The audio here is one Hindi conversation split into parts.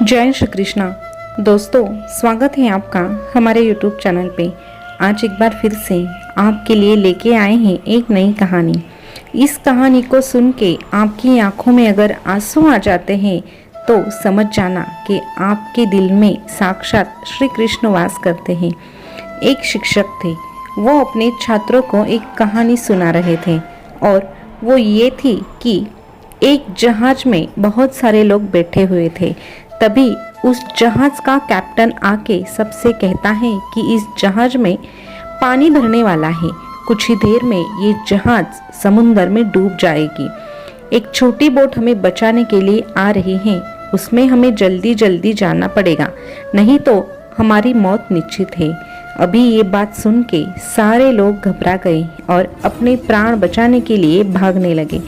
जय श्री कृष्णा। दोस्तों, स्वागत है आपका हमारे YouTube चैनल पे। आज एक बार फिर से आपके लिए लेके आए हैं एक नई कहानी। इस कहानी को सुन के आपकी आंखों में अगर आंसू आ जाते हैं तो समझ जाना कि आपके दिल में साक्षात श्री कृष्ण वास करते हैं। एक शिक्षक थे, वो अपने छात्रों को एक कहानी सुना रहे थे और वो ये थी कि एक जहाज में बहुत सारे लोग बैठे हुए थे। तभी उस जहाज का कैप्टन आके सबसे कहता है कि इस जहाज में पानी भरने वाला है, कुछ ही देर में ये जहाज समुंदर में डूब जाएगी। एक छोटी बोट हमें बचाने के लिए आ रही है, उसमें हमें जल्दी जल्दी जाना पड़ेगा, नहीं तो हमारी मौत निश्चित है। अभी ये बात सुन के सारे लोग घबरा गए और अपने प्राण बचाने के लिए भागने लगे।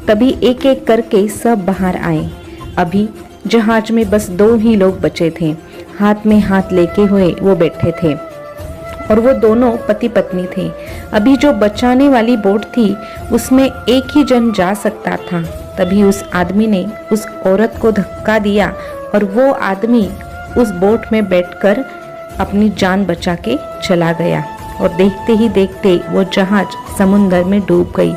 तभी एक एक करके सब बाहर आए। अभी जहाज में बस 2 ही लोग बचे थे। हाथ में हाथ लेके हुए वो बैठे थे और वो दोनों पति पत्नी थे। अभी जो बचाने वाली बोट थी उसमें एक ही जन जा सकता था। तभी उस आदमी ने उस औरत को धक्का दिया और वो आदमी उस बोट में बैठकर अपनी जान बचा के चला गया और देखते ही देखते वो जहाज समुंदर में डूब गई।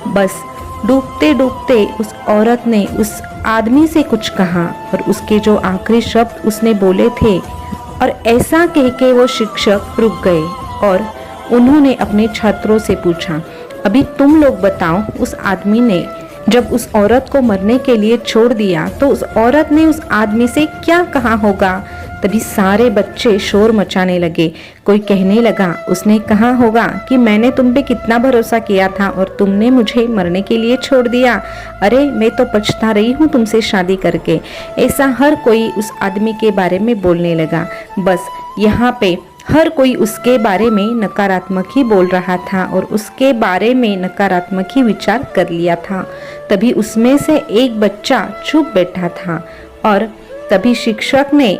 बस डूबते डूबते उस औरत ने उस आदमी से कुछ कहा और उसके जो आखिरी शब्द उसने बोले थे, और ऐसा कह के वो शिक्षक रुक गए और उन्होंने अपने छात्रों से पूछा, अभी तुम लोग बताओ, उस आदमी ने जब उस औरत को मरने के लिए छोड़ दिया तो उस औरत ने उस आदमी से क्या कहा होगा? तभी सारे बच्चे शोर मचाने लगे। कोई कहने लगा, उसने कहा होगा कि मैंने तुम पे कितना भरोसा किया था और तुमने मुझे मरने के लिए छोड़ दिया। अरे मैं तो पछता रही हूँ तुमसे शादी करके। ऐसा हर कोई उस आदमी के बारे में बोलने लगा। बस यहाँ पे हर कोई उसके बारे में नकारात्मक ही बोल रहा था और उसके बारे में नकारात्मक ही विचार कर लिया था। तभी उसमें से एक बच्चा चुप बैठा था और तभी शिक्षक ने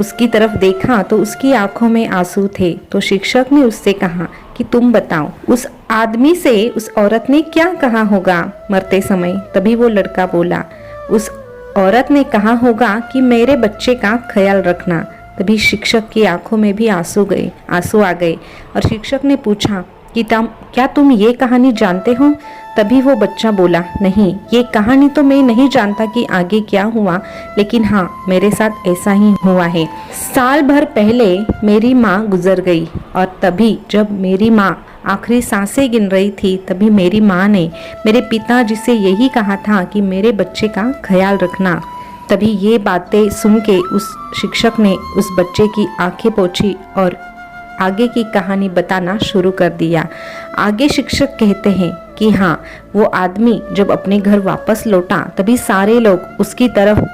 उसकी तरफ देखा तो उसकी आंखों में आंसू थे। तो शिक्षक ने उससे कहा कि तुम बताओ, उस आदमी से उस औरत ने क्या कहा होगा मरते समय? तभी वो लड़का बोला, उस औरत ने कहा होगा कि मेरे बच्चे का ख्याल रखना। तभी शिक्षक की आंखों में भी आंसू आ गए और शिक्षक ने पूछा कि क्या तुम ये कहानी जानते हो? तभी वो बच्चा बोला, नहीं, ये कहानी तो मैं नहीं जानता कि आगे क्या हुआ, लेकिन हाँ, मेरे साथ ऐसा ही हुआ है। साल भर पहले मेरी माँ गुजर गई और तभी जब मेरी माँ आखिरी सांसें गिन रही थी तभी मेरी माँ ने मेरे पिताजी से यही कहा था कि मेरे बच्चे का ख्याल रखना। तभी ये बातें सुन के उस शिक्षक ने उस बच्चे की आंखें पोंछी और आगे की कहानी बताना शुरू कर दिया। आगे शिक्षक कहते हैं कि हाँ, वो आदमी जब अपने घर वापस लौटा तभी सारे लोग उसकी तरफ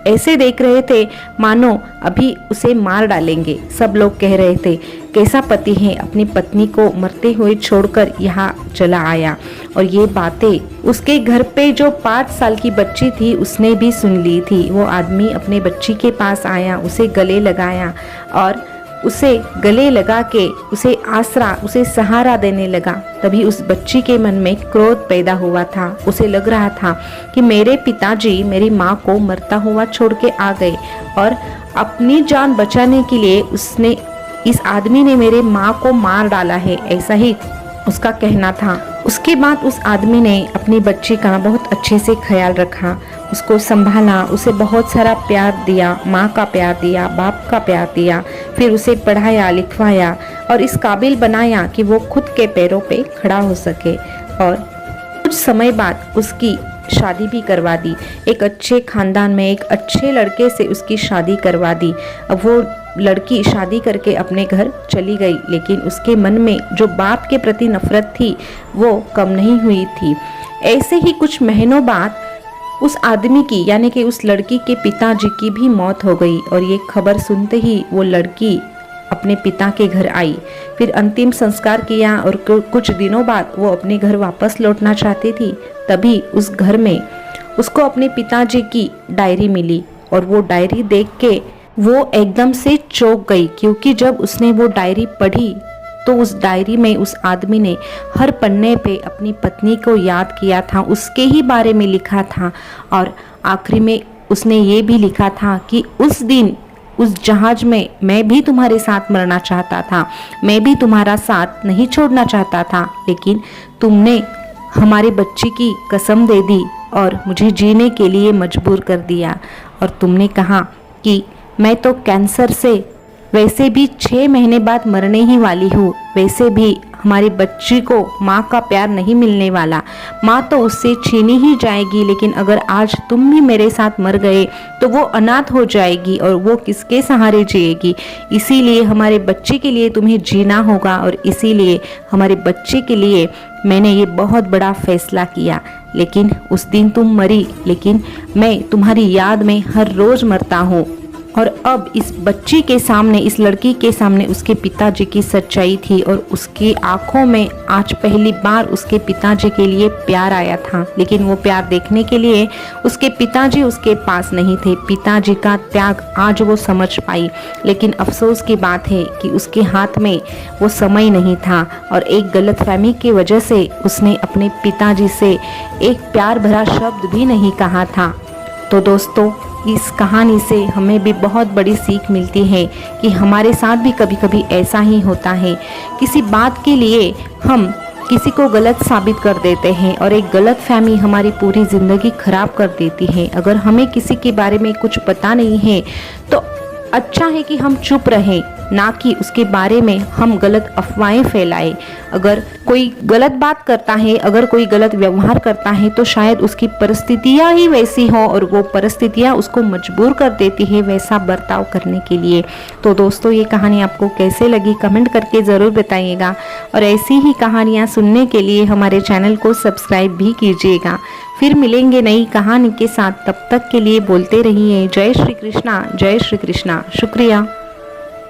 ऐसे देख रहे थे मानो अभी उसे मार डालेंगे। सब लोग कह रहे थे, कैसा पति है, अपनी पत्नी को मरते हुए छोड़कर यहाँ चला आया। और ये बातें उसके घर पे जो 5 साल की बच्ची थी उसने भी सुन ली थी। वो आदमी अपने बच्ची के पास आया, उसे गले लगाया और उसे गले लगा के उसे आसरा, उसे सहारा देने लगा। तभी उस बच्ची के मन में क्रोध पैदा हुआ था। उसे लग रहा था कि मेरे पिताजी मेरी माँ को मरता हुआ छोड़ के आ गए और अपनी जान बचाने के लिए इस आदमी ने मेरे माँ को मार डाला है, ऐसा ही उसका कहना था। उसके बाद उस आदमी ने अपनी बच्ची का बहुत अच्छे से ख्याल रखा, उसको संभाला, उसे बहुत सारा प्यार दिया, माँ का प्यार दिया, बाप का प्यार दिया, फिर उसे पढ़ाया लिखवाया और इस काबिल बनाया कि वो खुद के पैरों पे खड़ा हो सके। और कुछ समय बाद उसकी शादी भी करवा दी। एक अच्छे खानदान में एक अच्छे लड़के से उसकी शादी करवा दी। अब वो लड़की शादी करके अपने घर चली गई, लेकिन उसके मन में जो बाप के प्रति नफरत थी वो कम नहीं हुई थी। ऐसे ही कुछ महीनों बाद उस आदमी की यानी कि उस लड़की के पिताजी की भी मौत हो गई और ये खबर सुनते ही वो लड़की अपने पिता के घर आई। फिर अंतिम संस्कार किया और कुछ दिनों बाद वो अपने घर वापस लौटना चाहती थी। तभी उस घर में उसको अपने पिताजी की डायरी मिली और वो डायरी देख के वो एकदम से चौंक गई, क्योंकि जब उसने वो डायरी पढ़ी तो उस डायरी में उस आदमी ने हर पन्ने पे अपनी पत्नी को याद किया था, उसके ही बारे में लिखा था और आखिरी में उसने ये भी लिखा था कि उस दिन उस जहाज में मैं भी तुम्हारे साथ मरना चाहता था, मैं भी तुम्हारा साथ नहीं छोड़ना चाहता था, लेकिन तुमने हमारे बच्चे की कसम दे दी और मुझे जीने के लिए मजबूर कर दिया। और तुमने कहा कि मैं तो कैंसर से वैसे भी 6 महीने बाद मरने ही वाली हूँ, वैसे भी हमारी बच्ची को माँ का प्यार नहीं मिलने वाला, माँ तो उससे छीनी ही जाएगी, लेकिन अगर आज तुम भी मेरे साथ मर गए तो वो अनाथ हो जाएगी और वो किसके सहारे जिएगी। इसीलिए हमारे बच्चे के लिए तुम्हें जीना होगा और इसीलिए हमारे बच्चे के लिए मैंने ये बहुत बड़ा फैसला किया। लेकिन उस दिन तुम मरी, लेकिन मैं तुम्हारी याद में हर रोज़ मरता हूँ। और अब इस बच्ची के सामने, इस लड़की के सामने उसके पिताजी की सच्चाई थी और उसकी आंखों में आज पहली बार उसके पिताजी के लिए प्यार आया था। लेकिन वो प्यार देखने के लिए उसके पिताजी उसके पास नहीं थे। पिताजी का त्याग आज वो समझ पाई, लेकिन अफसोस की बात है कि उसके हाथ में वो समय नहीं था और एक गलतफहमी की वजह से उसने अपने पिताजी से एक प्यार भरा शब्द भी नहीं कहा था। तो दोस्तों, इस कहानी से हमें भी बहुत बड़ी सीख मिलती है कि हमारे साथ भी कभी कभी ऐसा ही होता है। किसी बात के लिए हम किसी को गलत साबित कर देते हैं और एक गलत फहमी हमारी पूरी ज़िंदगी खराब कर देती है। अगर हमें किसी के बारे में कुछ पता नहीं है तो अच्छा है कि हम चुप रहें, ना कि उसके बारे में हम गलत अफवाहें फैलाएं। अगर कोई गलत बात करता है, अगर कोई गलत व्यवहार करता है तो शायद उसकी परिस्थितियां ही वैसी हो और वो परिस्थितियां उसको मजबूर कर देती है वैसा बर्ताव करने के लिए। तो दोस्तों, ये कहानी आपको कैसे लगी कमेंट करके ज़रूर बताइएगा और ऐसी ही कहानियाँ सुनने के लिए हमारे चैनल को सब्सक्राइब भी कीजिएगा। फिर मिलेंगे नई कहानी के साथ, तब तक के लिए बोलते रहिए जय श्री कृष्णा, जय श्री कृष्णा। शुक्रिया।